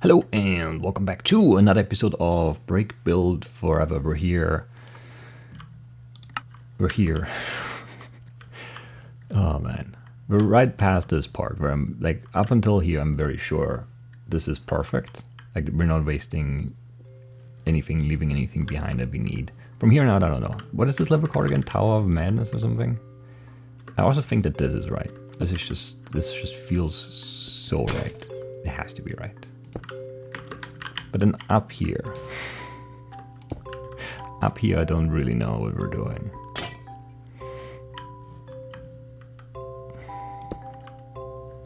Hello and welcome back to another episode of Break Build Forever. We're here. Oh man. We're right past this part where I'm like, up until here I'm very sure this is perfect. Like we're not wasting anything, leaving anything behind that we need. From here on out, I don't know. What is this level called again? Tower of Madness or something? I also think that this is right. This just feels so right. It has to be right. But then up here I don't really know what we're doing.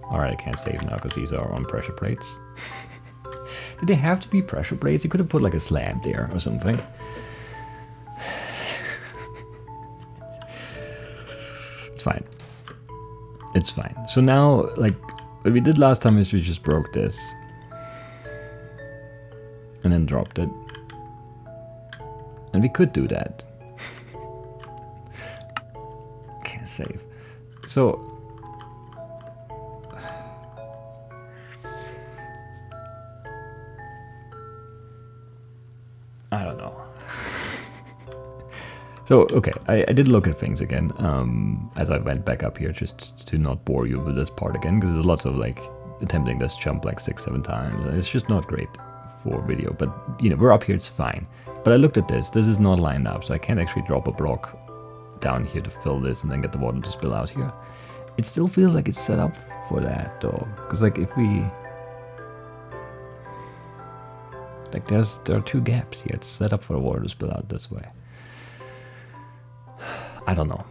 Alright, I can't save now because these are on pressure plates. Did they have to be pressure plates? You could have put like a slab there or something. It's fine. It's fine. So now, like, what we did last time is we just broke this. And then dropped it. And we could do that. Can't save. So I don't know. So okay, I did look at things again as I went back up here, just to not bore you with this part again, because there's lots of like attempting this jump like 6-7 times, and it's just not great for video. But you know, we're up here, it's fine. But I looked at this is not lined up, so I can't actually drop a block down here to fill this and then get the water to spill out here. It still feels like it's set up for that though, because like if we like there are 2 gaps here. It's set up for the water to spill out this way. I don't know.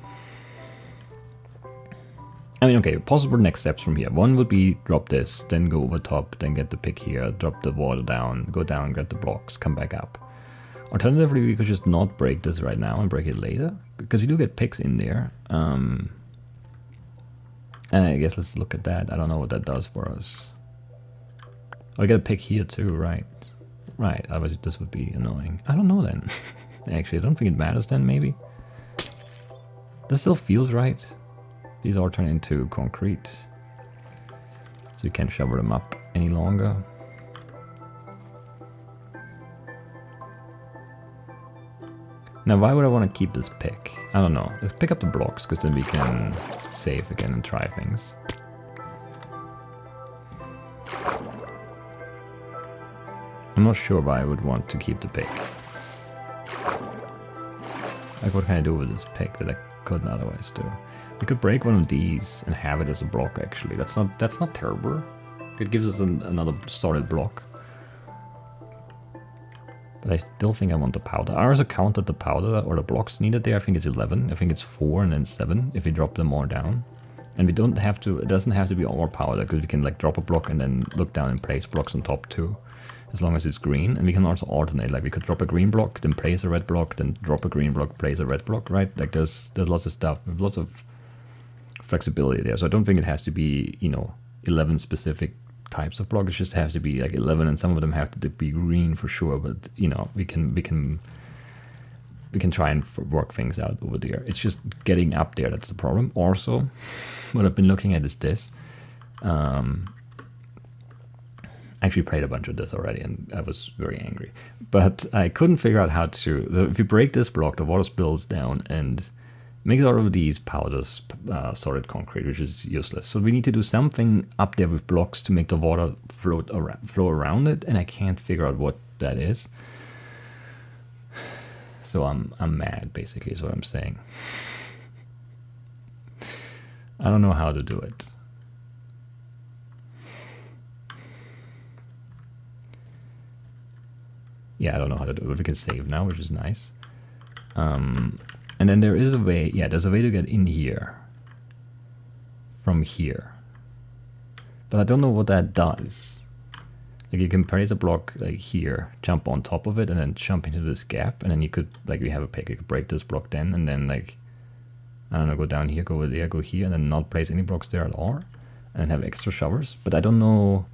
I mean, okay, possible next steps from here. One would be drop this, then go over top, then get the pick here, drop the water down, go down, get the blocks, come back up. Alternatively, we could just not break this right now and break it later, because we do get picks in there. And I guess let's look at that. I don't know what that does for us. Oh, I get a pick here too, right? Right, otherwise this would be annoying. I don't know then. Actually, I don't think it matters then, maybe. This still feels right. These all turn into concrete, so you can't shovel them up any longer. Now, why would I want to keep this pick? I don't know. Let's pick up the blocks, because then we can save again and try things. I'm not sure why I would want to keep the pick. Like, what can I do with this pick that I couldn't otherwise do? We could break one of these and have it as a block, actually. That's not terrible. It gives us another solid block. But I still think I want the powder. I also counted the powder or the blocks needed there. I think it's 11. I think it's 4 and then 7 if we drop them more down. And we don't have to, it doesn't have to be all powder, because we can like drop a block and then look down and place blocks on top too, as long as it's green. And we can also alternate, like we could drop a green block, then place a red block, then drop a green block, place a red block, right? Like there's lots of stuff, lots of flexibility there. So I don't think it has to be, you know, 11 specific types of blocks. It just has to be like 11, and some of them have to be green for sure. But you know, we can try and work things out over there. It's just getting up there that's the problem. Also, what I've been looking at is this. I actually played a bunch of this already, and I was very angry. But I couldn't figure out how to. So if you break this block, the water spills down and makes out of these powders solid concrete, which is useless. So we need to do something up there with blocks to make the water flow around it, and I can't figure out what that is. So I'm mad, basically, is what I'm saying. I don't know how to do it. Yeah, I don't know how to do it, but we can save now, which is nice. And then there is a way, yeah, there's a way to get in here from here. But I don't know what that does. Like you can place a block like here, jump on top of it, and then jump into this gap, and then you could, like we have a pick, you could break this block then, and then like, I don't know, go down here, go over there, go here, and then not place any blocks there at all, and then have extra shovels. But I don't know,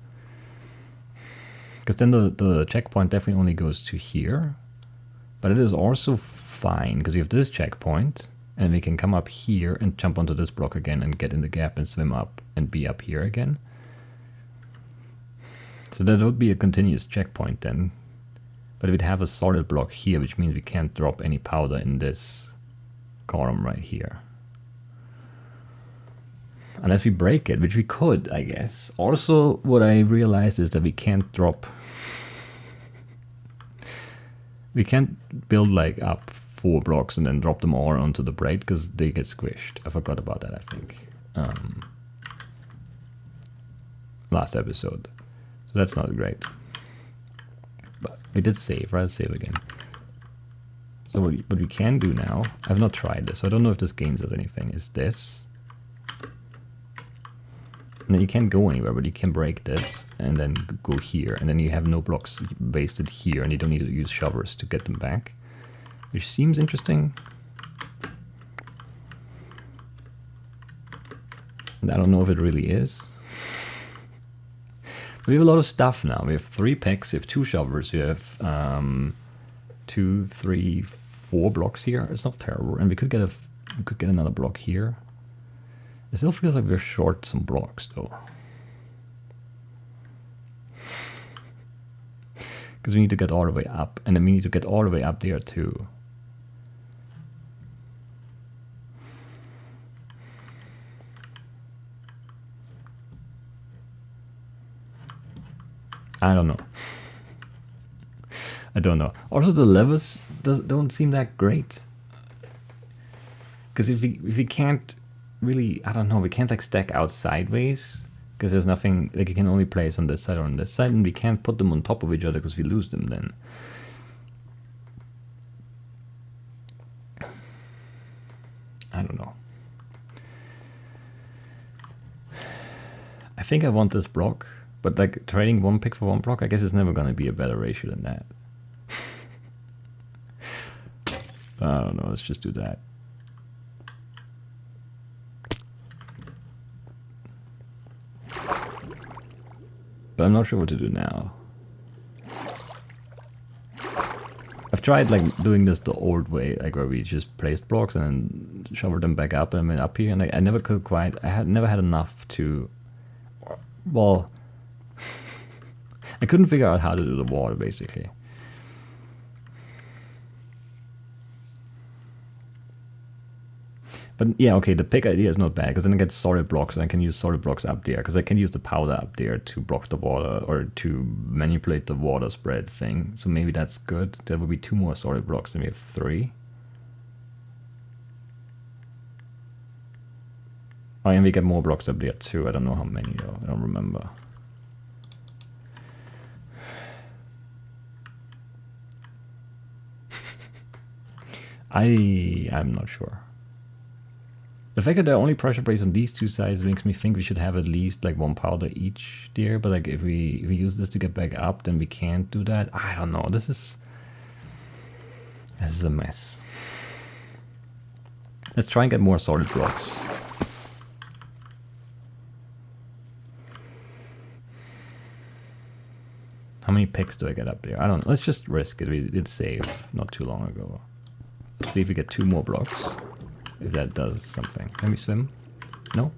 because then the checkpoint definitely only goes to here. But it is also fine, because we have this checkpoint, and we can come up here and jump onto this block again and get in the gap and swim up and be up here again. So that would be a continuous checkpoint then. But we'd have a solid block here, which means we can't drop any powder in this column right here. Unless we break it, which we could, I guess. Also, what I realized is that we can't drop... We can't build like up 4 blocks and then drop them all onto the braid, because they get squished. I forgot about that, I think. Last episode. So that's not great. But we did save, right? Save again. So what we can do now, I've not tried this, so I don't know if this gains us anything, is this. And then you can't go anywhere, but you can break this and then go here. And then you have no blocks wasted here, and you don't need to use shovels to get them back. Which seems interesting. And I don't know if it really is. We have a lot of stuff now. We have 3 picks, we have 2 shovels, we have 2, 3, 4 blocks here. It's not terrible, and we could get another block here. It still feels like we're short some blocks though, because we need to get all the way up, and then we need to get all the way up there too. I don't know. I don't know. Also, the levers don't seem that great. Because if we can't really, I don't know, we can't like stack out sideways, because there's nothing, like you can only place on this side or on this side, and we can't put them on top of each other because we lose them then. I don't know. I think I want this block, but like trading 1 pick for 1 block, I guess it's never going to be a better ratio than that. I don't know, let's just do that. But I'm not sure what to do now. I've tried like doing this the old way, like where we just placed blocks and then shoveled them back up, and I mean up here, and I never could quite, I had never had enough to, well, I couldn't figure out how to do the water basically. But yeah, okay, the pick idea is not bad, because then I get solid blocks, and I can use solid blocks up there, because I can use the powder up there to block the water, or to manipulate the water spread thing. So maybe that's good. There will be 2 more solid blocks, and we have 3. Oh, and we get more blocks up there too. I don't know how many though, I don't remember. I'm not sure. The fact that there are only pressure plates on these 2 sides makes me think we should have at least like 1 powder each there. But like if we use this to get back up, then we can't do that. I don't know. This is a mess. Let's try and get more solid blocks. How many picks do I get up there? I don't know. Let's just risk it. We did save not too long ago. Let's see if we get 2 more blocks. If that does something. Can we swim? No?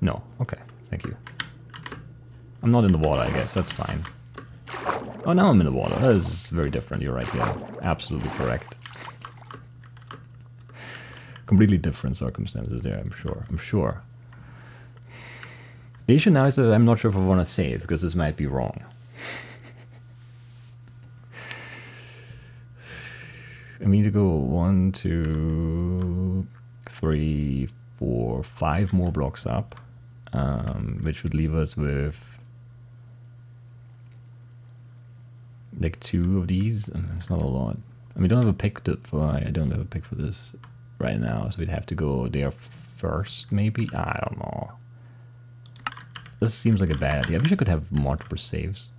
No. Okay. Thank you. I'm not in the water, I guess. That's fine. Oh, now I'm in the water. That is very different. You're right, yeah. Absolutely correct. Completely different circumstances there, I'm sure. I'm sure. The issue now is that I'm not sure if I want to save, because this might be wrong. I need to go 1, 2, 3, 4, 5 more blocks up, which would leave us with like 2 of these. It's not a lot. I mean, I don't have a pick I don't have a pick for this right now, so we'd have to go there first, maybe. I don't know. This seems like a bad idea. I wish I could have multiple saves.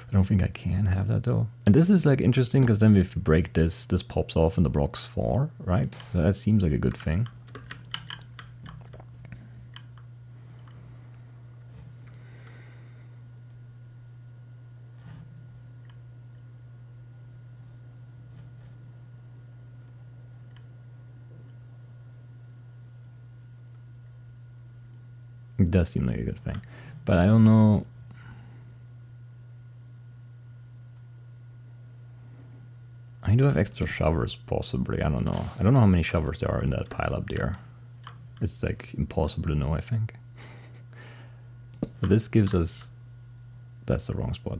I don't think I can have that though. And this is like interesting, because then if you break this, this pops off and the blocks fall, right? So that seems like a good thing. It does seem like a good thing. But I don't know. I do have extra shovers, possibly. I don't know. I don't know how many shovers there are in that pile up there. It's like impossible to know, I think. But this gives us... That's the wrong spot.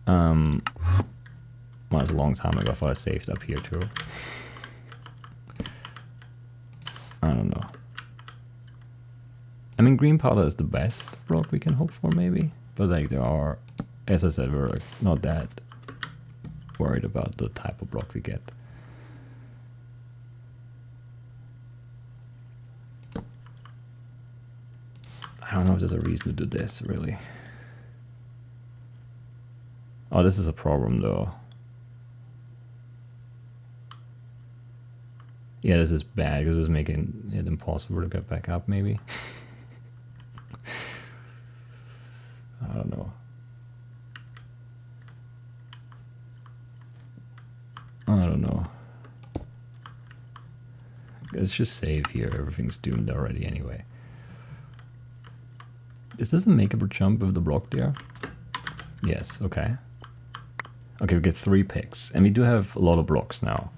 Well, it's a long time ago. I thought I saved up here too. I don't know. I mean, green powder is the best block we can hope for, maybe. But like, there are, as I said, we're like not that worried about the type of block we get. I don't know if there's a reason to do this, really. Oh, this is a problem, though. Yeah, this is bad, because it's making it impossible to get back up, maybe. I don't know. I don't know. Let's just save here. Everything's doomed already anyway. Is this a makeable jump with the block there? Yes, okay. Okay, we get 3 picks. And we do have a lot of blocks now.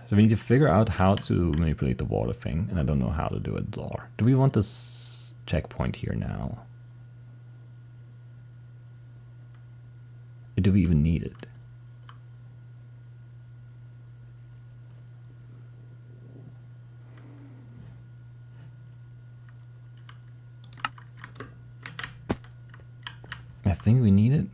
So we need to figure out how to manipulate the water thing. And I don't know how to do it. Do we want this checkpoint here now? Or do we even need it? I think we need it.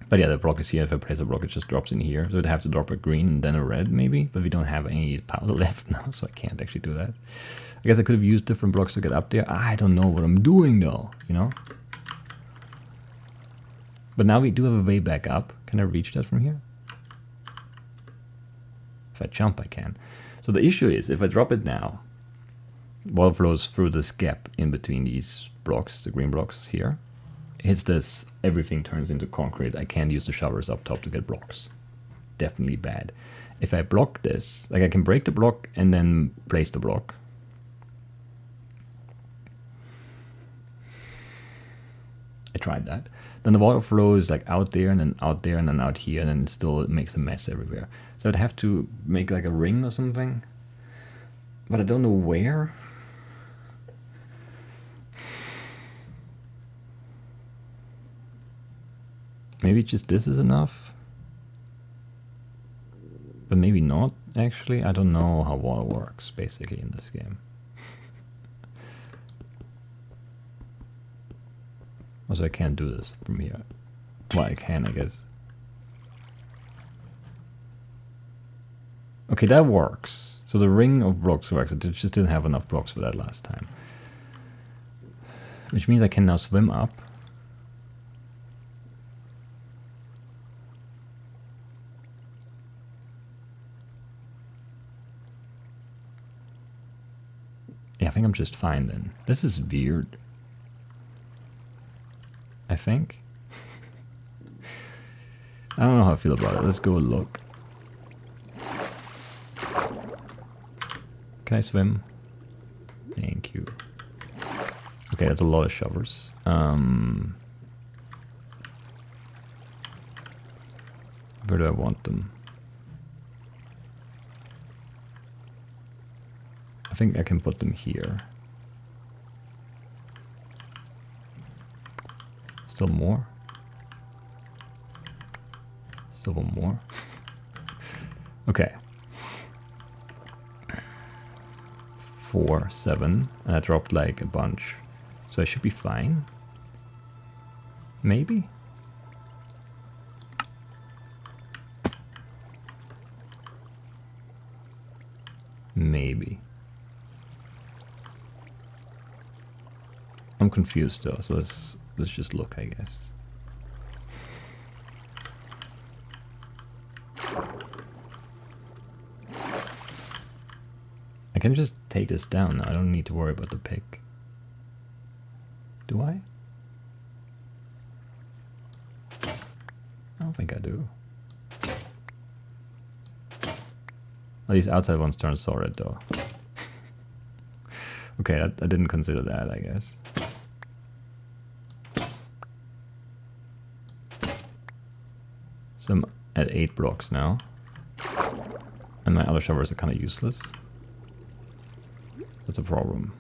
But yeah, the block is here. If I place a block, it just drops in here. So it'd have to drop a green and then a red, maybe. But we don't have any powder left now, so I can't actually do that. I guess I could have used different blocks to get up there. I don't know what I'm doing, though, you know? But now we do have a way back up. Can I reach that from here? If I jump, I can. So the issue is, if I drop it now, water flows through this gap in between these blocks, the green blocks here. Hits this, everything turns into concrete. I can't use the shovels up top to get blocks. Definitely bad. If I block this, like I can break the block and then place the block. I tried that. Then the water flows like out there and then out there and then out here, and then it still makes a mess everywhere. So I'd have to make like a ring or something. But I don't know where. Maybe just this is enough. But maybe not, actually. I don't know how water works, basically, in this game. Also, I can't do this from here. Well, I can, I guess. Okay, that works. So the ring of blocks works. I just didn't have enough blocks for that last time. Which means I can now swim up. Yeah, I think I'm just fine then. This is weird. I think. I don't know how I feel about it. Let's go look. Can I swim? Thank you. Okay, that's a lot of shovels. Where do I want them? I think I can put them here. Still more? Still one more? Okay. 4, 7, and I dropped like a bunch. So I should be fine. Maybe? Maybe. I'm confused though, so let's just look, I guess. I can just take this down now. I don't need to worry about the pick. Do I? I don't think I do. Oh, these outside ones turn solid though. Okay, I didn't consider that, I guess. So I'm at 8 blocks now. And my other shovels are kind of useless. That's a problem.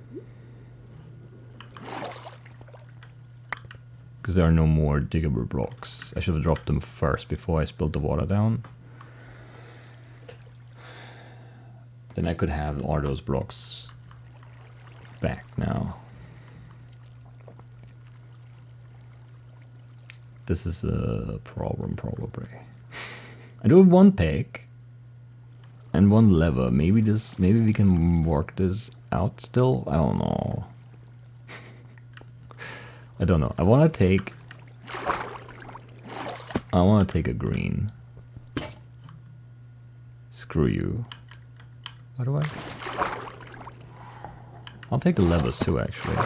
Because there are no more diggable blocks. I should have dropped them first before I spilled the water down. Then I could have all those blocks back now. This is a problem, probably. I do have 1 pick and 1 lever. Maybe we can work this out still. I don't know. I don't know. I want to take a green. Screw you. How do I? I'll take the levers too, actually.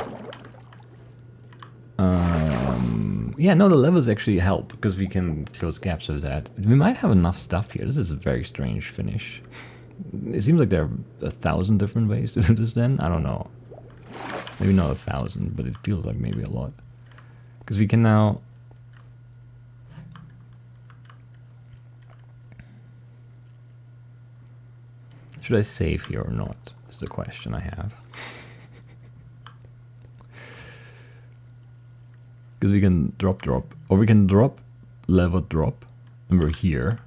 Yeah, no, the levers actually help because we can close gaps with that. We might have enough stuff here. This is a very strange finish. It seems like there are 1,000 different ways to do this then. I don't know. Maybe not 1,000, but it feels like maybe a lot. Because we can now... Should I save here or not? Is the question I have. Because we can drop, or we can drop, lever, drop, and we're here.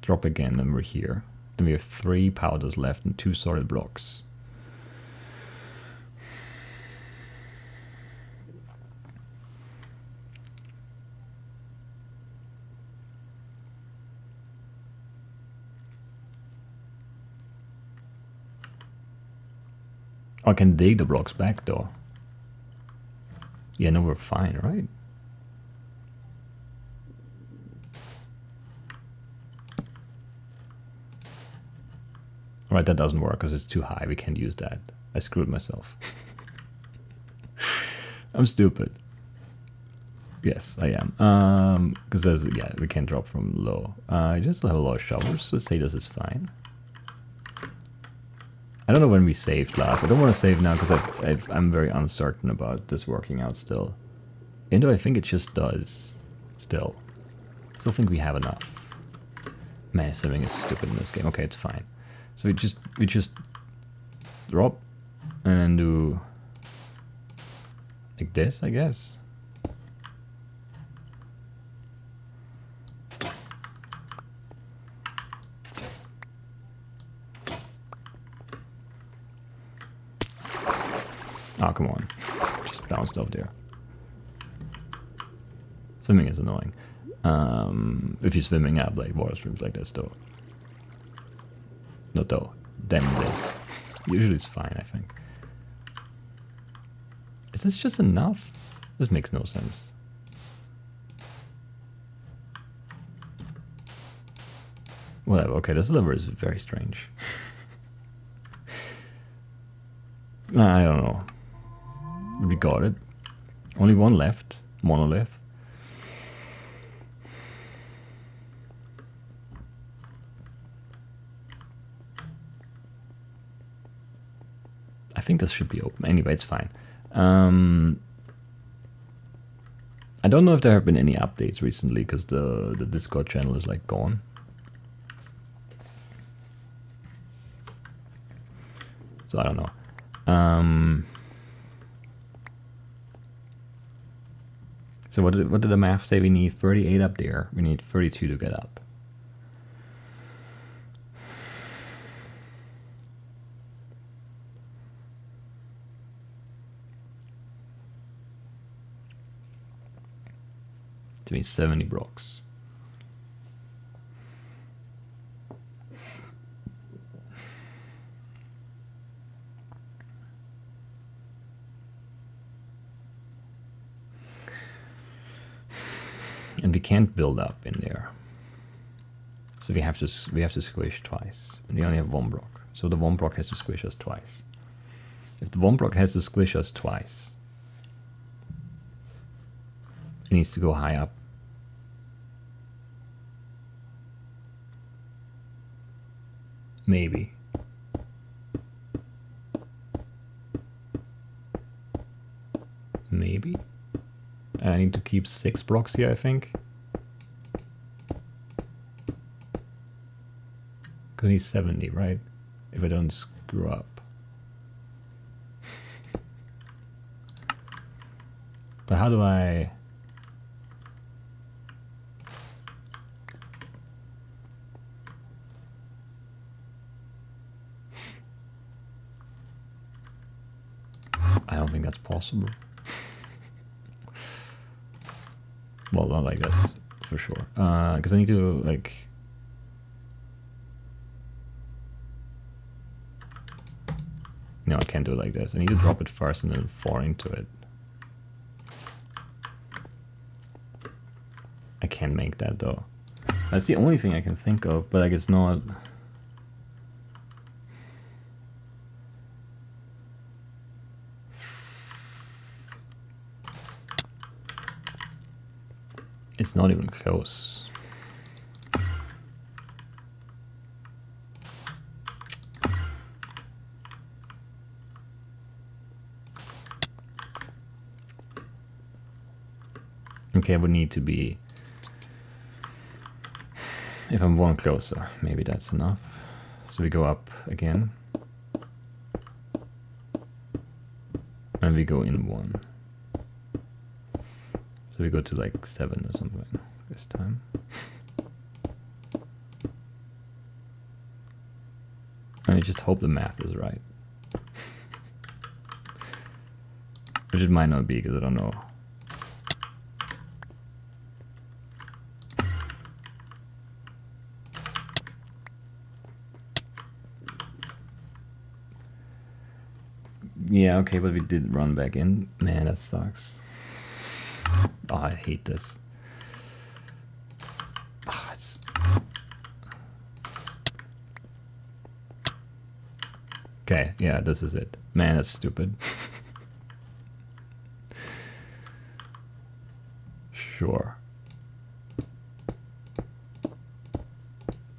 Drop again, and we're here. Then we have 3 powders left and 2 solid blocks. I can dig the blocks back though. Yeah, no, we're fine, right? Alright, that doesn't work because it's too high. We can't use that. I screwed myself. I'm stupid. Yes, I am. Because there's, yeah, we can't drop from low. I just have a lot of shovels. Let's say this is fine. I don't know when we saved last. I don't want to save now because I'm very uncertain about this working out still. Even though I think it just does. Still. Still think we have enough. Man, swimming is stupid in this game. Okay, it's fine. So we just drop and then do like this, I guess. Oh, come on. Just bounced off there. Swimming is annoying. If you're swimming up like water streams like this, though. Not though. Then this. Usually it's fine, I think. Is this just enough? This makes no sense. Whatever. Okay, this lever is very strange. I don't know. We got it. Only 1 left. Monolith. I think this should be open. Anyway, it's fine. I don't know if there have been any updates recently because the Discord channel is like gone. So I don't know. So what did the math say? We need 38 up there. We need 32 to get up. To mean 70 blocks. And we can't build up in there. So we have to squish twice. And we only have 1 block. So the 1 block has to squish us twice. If the 1 block has to squish us twice, It needs to go high up. Maybe. Maybe. And I need to keep 6 blocks here, I think. Because he's 70, right? If I don't screw up. But how do I... I don't think that's possible. Well, not like this, for sure. Because I need to, like... No, I can't do it like this. I need to drop it first and then 4 into it. I can't make that, though. That's the only thing I can think of, but like it's not... It's not even close. Okay, I would need to be... If I'm 1 closer, maybe that's enough. So we go up again. And we go in 1. So we go to like 7 or something this time. And I just hope the math is right. Which it might not be because I don't know. Yeah, okay, but we did run back in. Man, that sucks. Oh, I hate this. Oh, it's... Okay, yeah, this is it. Man, that's stupid. Sure.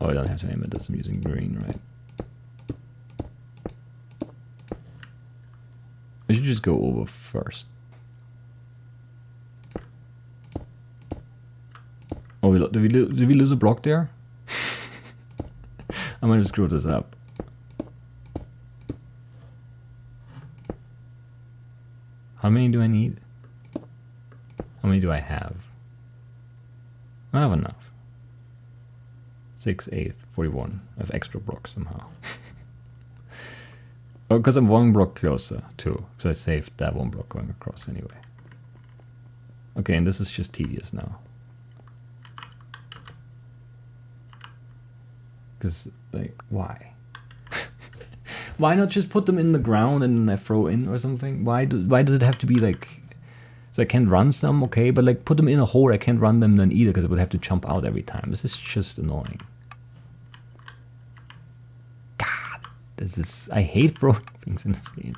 Oh, I don't have to aim at this. I'm using green, right? I should just go over first. Oh, did we lose a block there? I might have screwed this up. How many do I need? How many do I have? I have enough. 6, 8, 41. I have extra blocks somehow. Oh, because I'm 1 block closer too. So I saved that 1 block going across anyway. Okay, and this is just tedious now. Because, like, why? Why not just put them in the ground and then I throw in or something? Why does it have to be like... So I can't run some, okay, but like put them in a hole, I can't run them then either because I would have to jump out every time. This is just annoying. God, this is... I hate throwing things in this game.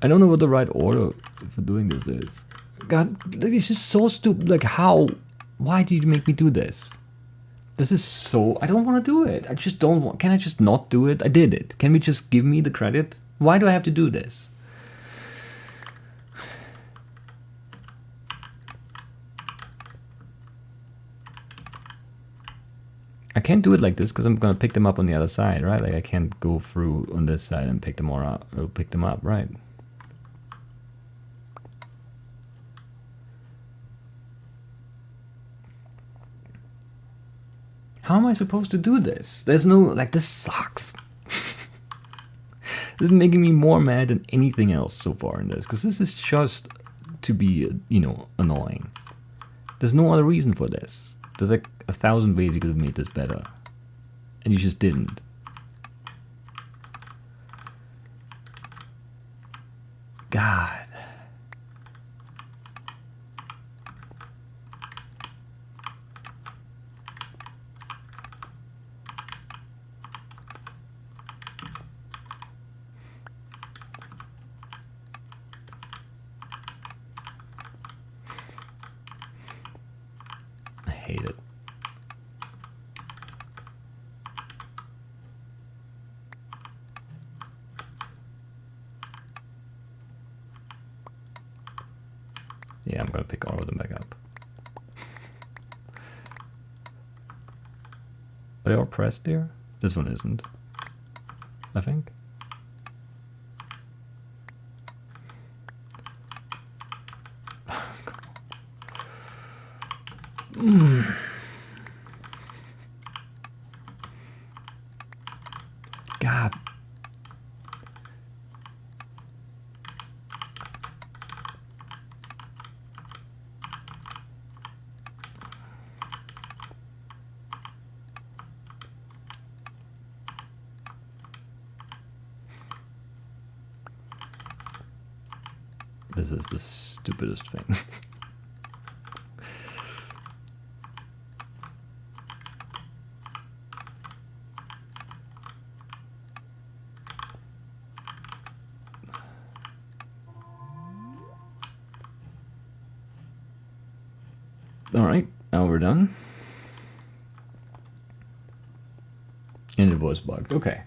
I don't know what the right order for doing this is. God, it's just so stupid. Like, how? Why did you make me do this? This is so... I don't want to do it. I just don't want... Can I just not do it? I did it. Can we just give me the credit? Why do I have to do this? I can't do it like this because I'm going to pick them up on the other side, right? Like I can't go through on this side and pick them all up, or pick them up, right? How am I supposed to do this? There's no... Like, this sucks. This is making me more mad than anything else so far in this. Because this is just to be, you know, annoying. There's no other reason for this. There's like 1,000 ways you could have made this better. And you just didn't. God. hate it. Yeah, I'm gonna pick all of them back up. Are they all pressed here? This one isn't, I think. God. This is the stupidest thing. Alright, now we're done. And it was bugged. Okay.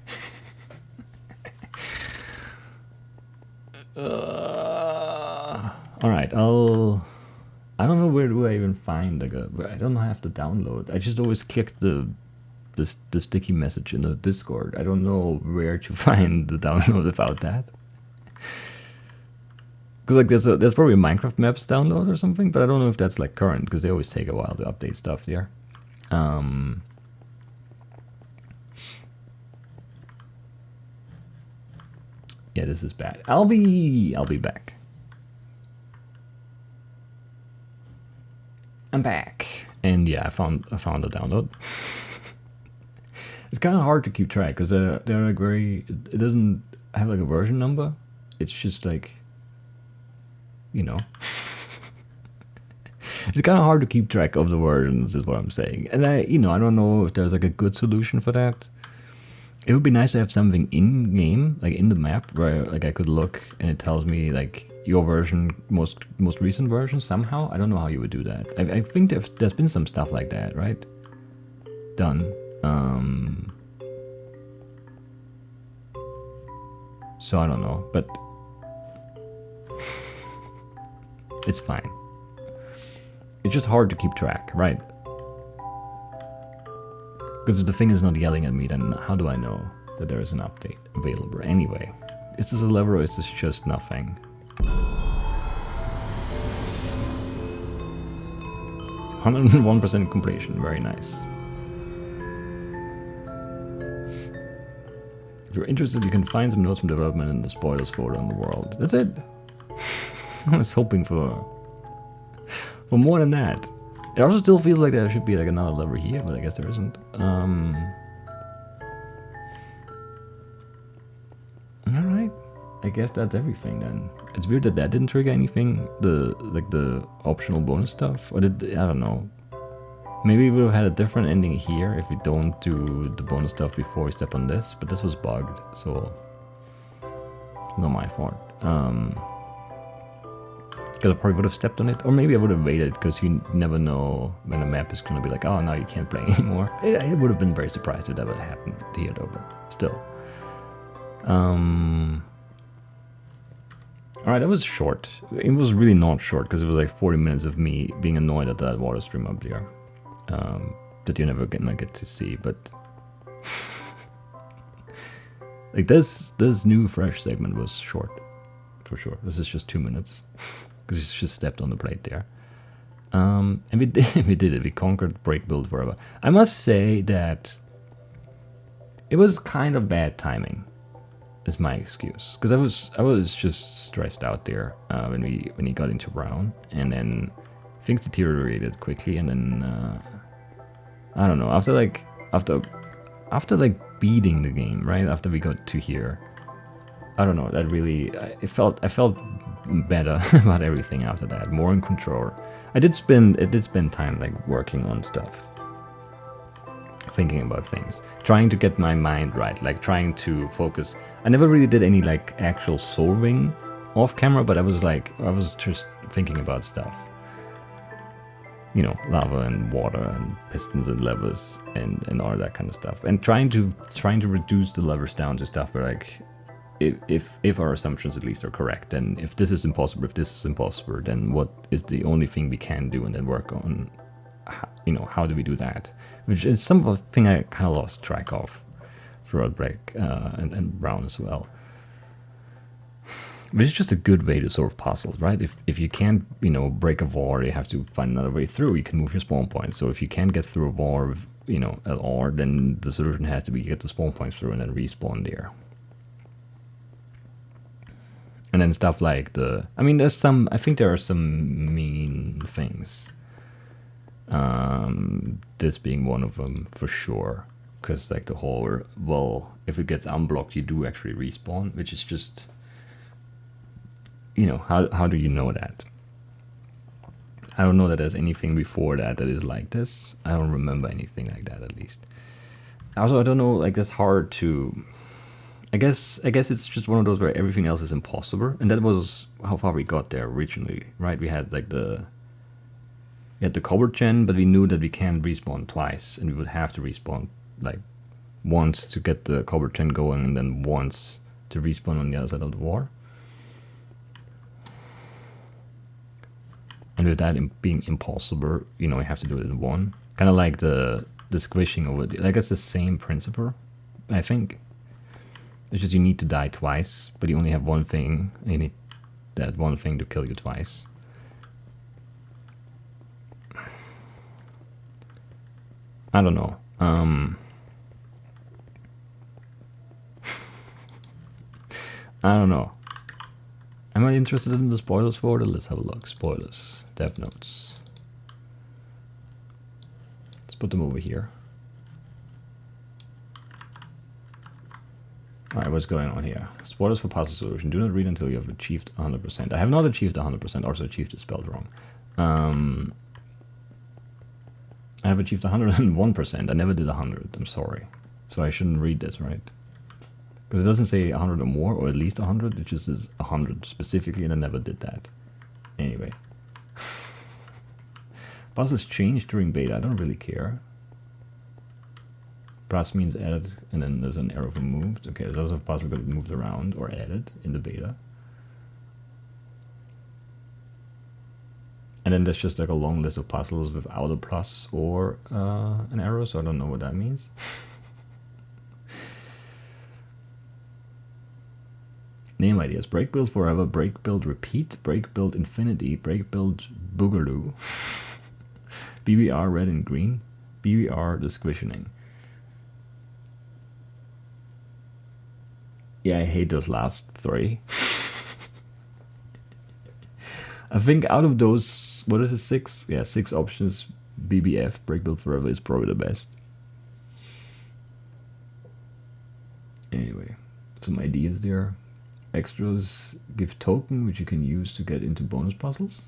Alright, I don't know where do I even find like I don't have to download. I just always click the sticky message in the Discord. I don't know where to find the download without that. Because like there's probably a Minecraft maps download or something, but I don't know if that's like current because they always take a while to update stuff there. Yeah, this is bad. I'll be back. I'm back, and yeah, I found a download. It's kind of hard to keep track because they're like very. It doesn't have like a version number. It's just like, you know. It's kind of hard to keep track of the versions, is what I'm saying. And I don't know if there's like a good solution for that. It would be nice to have something in game, like in the map, where like I could look and it tells me like your version, most recent version somehow. I don't know how you would do that. I think there's been some stuff like that, right? Done. So I don't know, but it's fine. It's just hard to keep track, right? Because if the thing is not yelling at me, then how do I know that there is an update available? Anyway, is this a lever or is this just nothing? 101% completion, very nice. If you're interested, you can find some notes from development in the spoilers folder on the world. That's it. I was hoping for more than that. It also still feels like there should be like another lever here, but I guess there isn't. Alright. I guess that's everything then. It's weird that didn't trigger anything, the optional bonus stuff, or I don't know. Maybe we would have had a different ending here if we don't do the bonus stuff before we step on this, but this was bugged, so not my fault. Because I probably would have stepped on it, or maybe I would have waited, because you never know when the map is going to be like, oh, now you can't play anymore. I would have been very surprised if that would have happened here though, but still. Alright, that was short. It was really not short, because it was like 40 minutes of me being annoyed at that water stream up there. That you're never gonna get to see, but... like this new fresh segment was short, for sure. This is just 2 minutes, because you just stepped on the plate there. And we did it. We conquered break build forever. I must say that it was kind of bad timing, is my excuse, because I was just stressed out there when we got into round, and then things deteriorated quickly, and then I don't know, after beating the game, right after we got to here, I don't know, that really I felt better about everything after that, more in control. I did spend time like working on stuff, thinking about things, trying to get my mind right, like trying to focus. I never really did any like actual solving off camera, but I was just thinking about stuff. you know, lava and water and pistons and levers and all that kind of stuff, and trying to reduce the levers down to stuff where like if our assumptions at least are correct, then if this is impossible, then what is the only thing we can do, and then work on how do we do that, which is something I kind of lost track of throughout Break and Brown as well. But it's just a good way to solve puzzles, right? If you can't, break a wall, you have to find another way through. You can move your spawn point. So if you can't get through a wall with, at all, then the solution has to be get the spawn point through and then respawn there. And then stuff like I think there are some mean things. This being one of them for sure. Because like the whole, well, if it gets unblocked, you do actually respawn, which is just... how do you know that? I don't know that there's anything before that is like this. I don't remember anything like that, at least. Also, I don't know, like, that's hard to... I guess it's just one of those where everything else is impossible, and that was how far we got there originally, right? We had like the cobbled gen, but we knew that we can't respawn twice, and we would have to respawn like once to get the cobbled gen going, and then once to respawn on the other side of the war. And with that being impossible, you have to do it in one. Kind of like the squishing over the... I guess the same principle, I think. It's just you need to die twice, but you only have one thing. And you need that one thing to kill you twice. I don't know. I don't know. Am I interested in the spoilers for it? Let's have a look. Spoilers. Dev notes. Let's put them over here. Alright, what's going on here? Spoilers for puzzle solution. Do not read until you have achieved 100%. I have not achieved 100%. Also achieved is spelled wrong. I have achieved 101%. I never did 100. I'm sorry. So I shouldn't read this, right? Because it doesn't say 100 or more, or at least 100. It just says 100 specifically, and I never did that. Anyway. Puzzles changed during beta. I don't really care. Plus means added, and then there's an arrow for moved. Okay, there's also a puzzle that moved around or added in the beta. And then there's just like a long list of puzzles without a plus or an arrow, so I don't know what that means. Name ideas: break build forever, break build repeat, break build infinity, break build boogaloo, BBR red and green, BBR the squishing. Yeah, I hate those last three. I think out of those, what is it, 6? Yeah, 6 options, BBF, break build forever, is probably the best. Anyway, some ideas there. Extras give token, which you can use to get into bonus puzzles.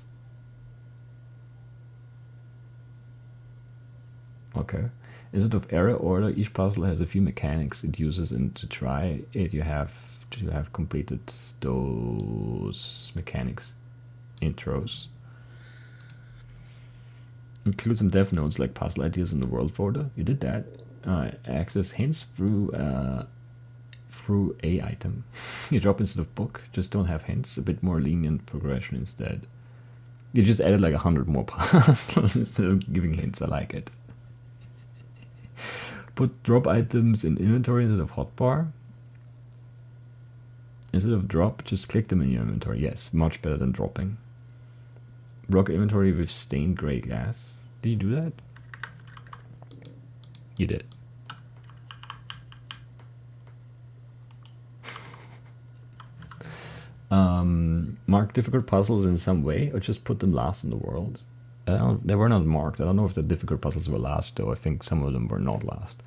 Okay. Instead of error order, each puzzle has a few mechanics it uses, and to try it, you have to have completed those mechanics intros. Include some dev notes like puzzle ideas in the world folder. You did that. Access hints through a item. You drop instead of book. Just don't have hints. A bit more lenient progression instead. You just added like 100 more puzzles instead of giving hints. I like it. Put drop items in inventory instead of hotbar. Instead of drop, just click them in your inventory. Yes, much better than dropping. Block inventory with stained gray glass. Did you do that? You did. Mark difficult puzzles in some way, or just put them last in the world. They were not marked. I don't know if the difficult puzzles were last, though. I think some of them were not last.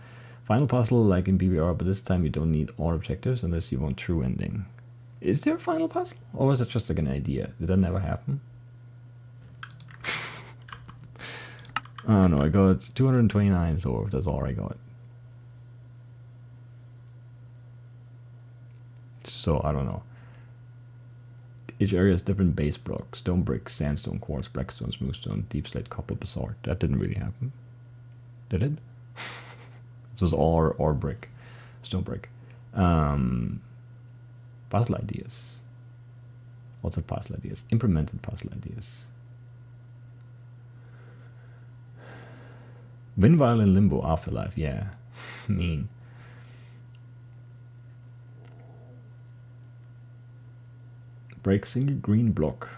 Final puzzle, like in BBR, but this time you don't need all objectives unless you want true ending. Is there a final puzzle? Or was it just like an idea? Did that never happen? I don't know, I got 229 so that's all I got. So, I don't know. Each area has different base blocks: stone brick, sandstone, quartz, blackstone, smoothstone, deep slate, copper, basalt. That didn't really happen, did it? This was or brick, stone brick. Puzzle ideas. Lots of puzzle ideas. Implemented puzzle ideas. Win while in limbo, afterlife. Yeah, mean. Break single green block.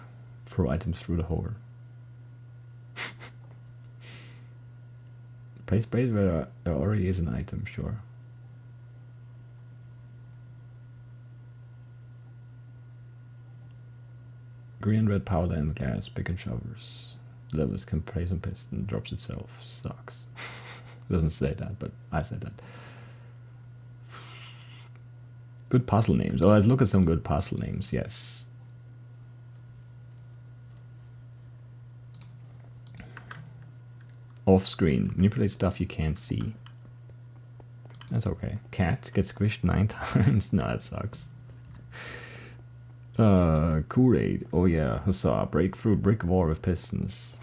Throw items through the hole. Place braid where there already is an item, sure. Green and red powder and glass, pick and shovers. Levels can place on piston, drops itself. Sucks. It doesn't say that, but I said that. Good puzzle names. Oh, let's look at some good puzzle names, yes. Off screen. Manipulate stuff you can't see. That's okay. Cat gets squished 9 times. No, that sucks. Kool-Aid. Oh yeah, huzzah. Break through brick wall with pistons.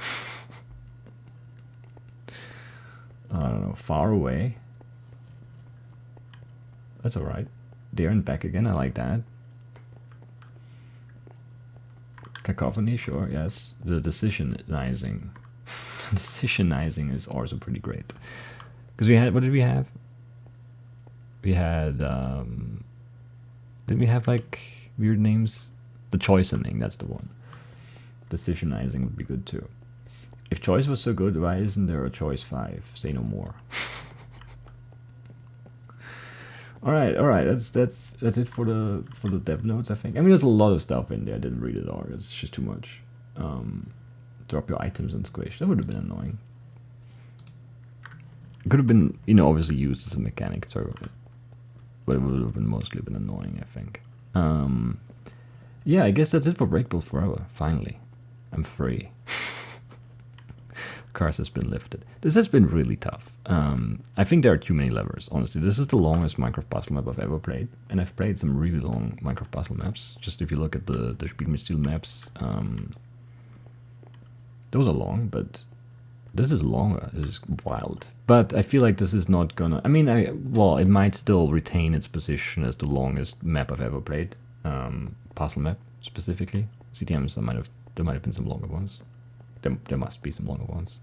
I don't know. Far away. That's alright. There and back again. I like that. Cacophony, sure, yes. The decisionizing. Decisionizing is also pretty great. Because we had, what did we have? We had, did we have like weird names? The choice ending, that's the one. Decisionizing would be good too. If choice was so good, why isn't there a choice 5? Say no more. all right. That's it for the dev notes, I think. I mean, there's a lot of stuff in there. I didn't read it all. It's just too much. Drop your items and squish. That would have been annoying. It could have been, you know, obviously used as a mechanic, so, but it would have been mostly been annoying, I think. Yeah, I guess that's it for Breakable Forever. Finally, I'm free. Curse has been lifted. This has been really tough. I think there are too many levers, honestly. This is the longest Minecraft puzzle map I've ever played, and I've played some really long Minecraft puzzle maps. Just if you look at the Spiel mit Stil maps, those are long, but this is longer. This is wild. But I feel like this is not gonna... I mean, well, it might still retain its position as the longest map I've ever played. Puzzle map, specifically. CTMs, there might have been some longer ones. There must be some longer ones.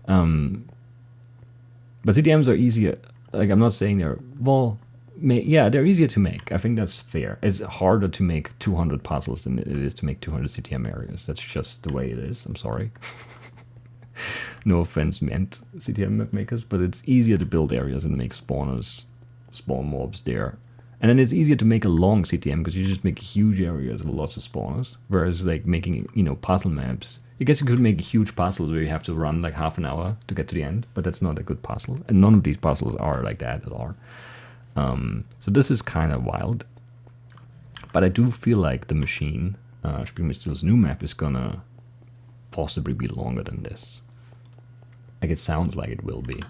But CTMs are easier. Like, I'm not saying they're... Well, yeah, they're easier to make. I think that's fair. It's harder to make 200 puzzles than it is to make 200 CTM areas. That's just the way it is. I'm sorry. No offense meant, CTM map makers, but it's easier to build areas and make spawners, spawn mobs there. And then it's easier to make a long CTM because you just make huge areas with lots of spawners. Whereas like making, you know, puzzle maps, I guess you could make huge puzzles where you have to run like half an hour to get to the end, but that's not a good puzzle. And none of these puzzles are like that at all. So this is kind of wild. But I do feel like the machine, Spiel mit Stil's new map, is gonna possibly be longer than this. Like, it sounds like it will be.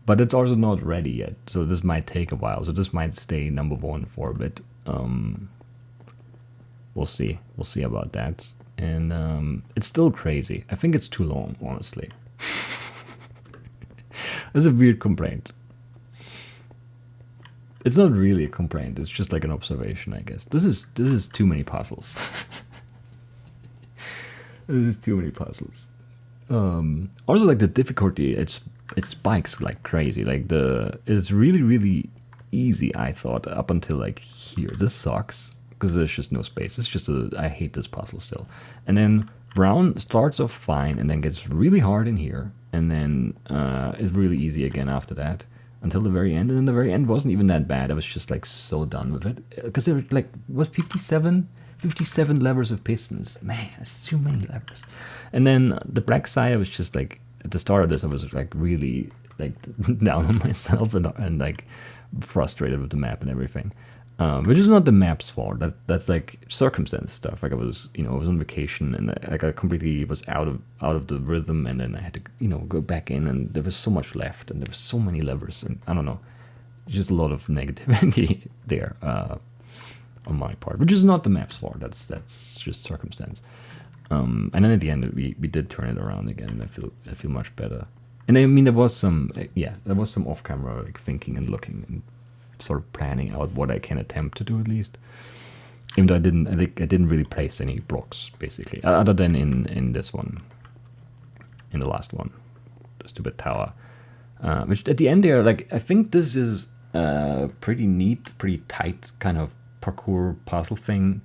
But it's also not ready yet, so this might take a while. So this might stay #1 for a bit. We'll see. We'll see about that. And it's still crazy. I think it's too long, honestly. That's a weird complaint. It's not really a complaint. It's just like an observation, I guess. This is too many puzzles. This is too many puzzles. Also, like the difficulty, it spikes like crazy. Like it's really easy, I thought, up until like here. This sucks because there's just no space. It's just I hate this puzzle still. And then brown starts off fine and then gets really hard in here, and then it's really easy again after that until the very end. And then the very end wasn't even that bad. I was just like so done with it because there were like, was 57 levers of pistons. Man, that's too many levers. And then the black side, I was just like, at the start of this, I was like really like down on myself and like frustrated with the map and everything. Which is not the map's fault. That's like circumstance stuff. Like I was on vacation and like I completely was out of the rhythm, and then I had to go back in, and there was so much left, and there were so many levers, and I don't know. just a lot of negativity there on my part, which is not the map's fault. That's just circumstance. And then at the end we did turn it around again, and I feel much better. And I mean, there was some off-camera like thinking and looking and sort of planning out what I can attempt to do at least. Even though I didn't really place any blocks basically, other than in this one, in the last one, the stupid tower. Which at the end there, like, I think this is a pretty neat, pretty tight kind of parkour puzzle thing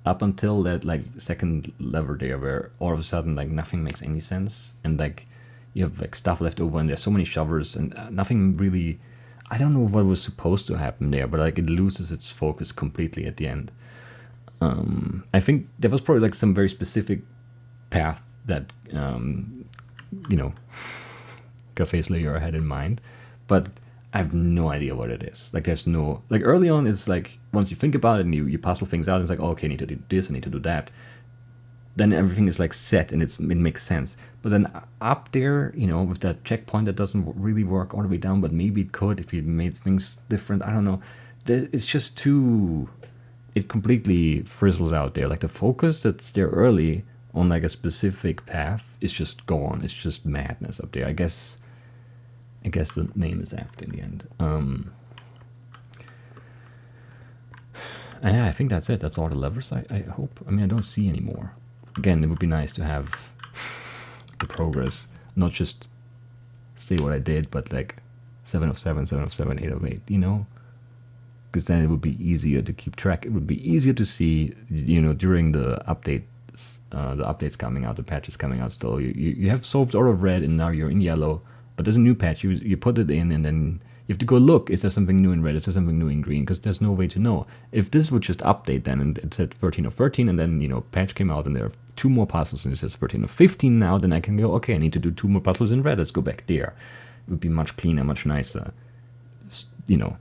up until that like second lever there, where all of a sudden like nothing makes any sense, and like you have like stuff left over and there's so many shovels and nothing really, I don't know what was supposed to happen there, but like it loses its focus completely at the end. I think there was probably like some very specific path that you know, Cafe Slayer had in mind, but I have no idea what it is. Like there's no, like early on it's like, once you think about it and you puzzle things out, it's like, oh, okay, I need to do this, I need to do that. Then everything is like set and it makes sense. But then up there, you know, with that checkpoint that doesn't really work all the way down, but maybe it could if you made things different. I don't know. It's just too, it completely frizzles out there. Like the focus that's there early on like a specific path is just gone. It's just madness up there. I guess the name is apt in the end. Yeah, I think that's it. That's all the levers, I hope. I mean, I don't see any more. Again, it would be nice to have the progress, not just say what I did, but like 7 of 7, 7 of 7, 8 of 8, you know? Because then it would be easier to keep track. It would be easier to see, you know, during the updates coming out, the patches coming out still. You have solved all of red and now you're in yellow. But there's a new patch, you put it in and then you have to go look, is there something new in red, is there something new in green, because there's no way to know. If this would just update then and it said 13 of 13 and then, you know, patch came out and there are 2 more puzzles and it says 13 of 15 now, then I can go, okay, I need to do 2 more puzzles in red, let's go back there. It would be much cleaner, much nicer. You know,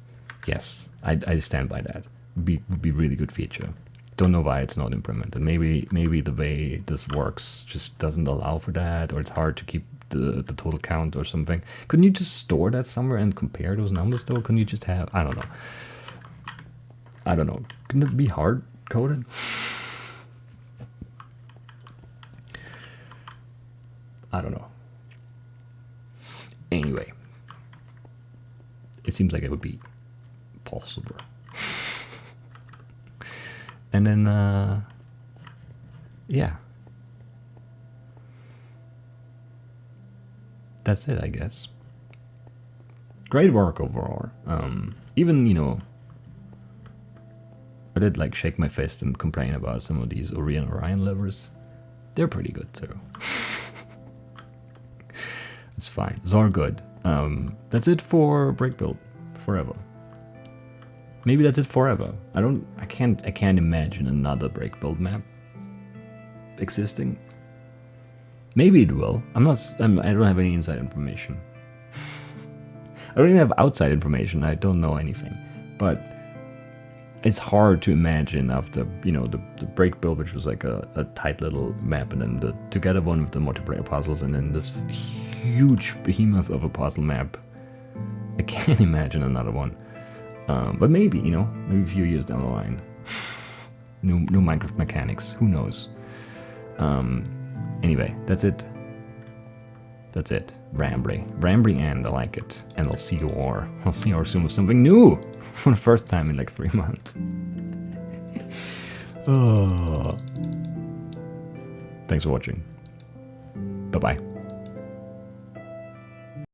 yes, I stand by that. Would be really good feature. Don't know why it's not implemented. Maybe the way this works just doesn't allow for that, or it's hard to keep the total count or something. Couldn't you just store that somewhere and compare those numbers though? Couldn't you just have, I don't know. Couldn't it be hard coded? I don't know. Anyway, it seems like it would be possible. And then yeah, that's it, I guess. Great work overall. Even, you know, I did like shake my fist and complain about some of these Orion levers. They're pretty good too. It's fine. It's all good. That's it for Break Build forever. Maybe that's it forever. I can't imagine another Break Build map existing. Maybe it will. I don't have any inside information. I don't even have outside information. I don't know anything. But it's hard to imagine after, you know, the Break Build, which was like a tight little map, and then the together one with the multiplayer puzzles, and then this huge behemoth of a puzzle map. I can't imagine another one. But maybe, you know, maybe a few years down the line. New Minecraft mechanics. Who knows? Anyway, that's it. That's it. Rambling, and I like it. And I'll see you all. I'll see you soon with something new for the first time in like 3 months. Oh. Thanks for watching. Bye-bye.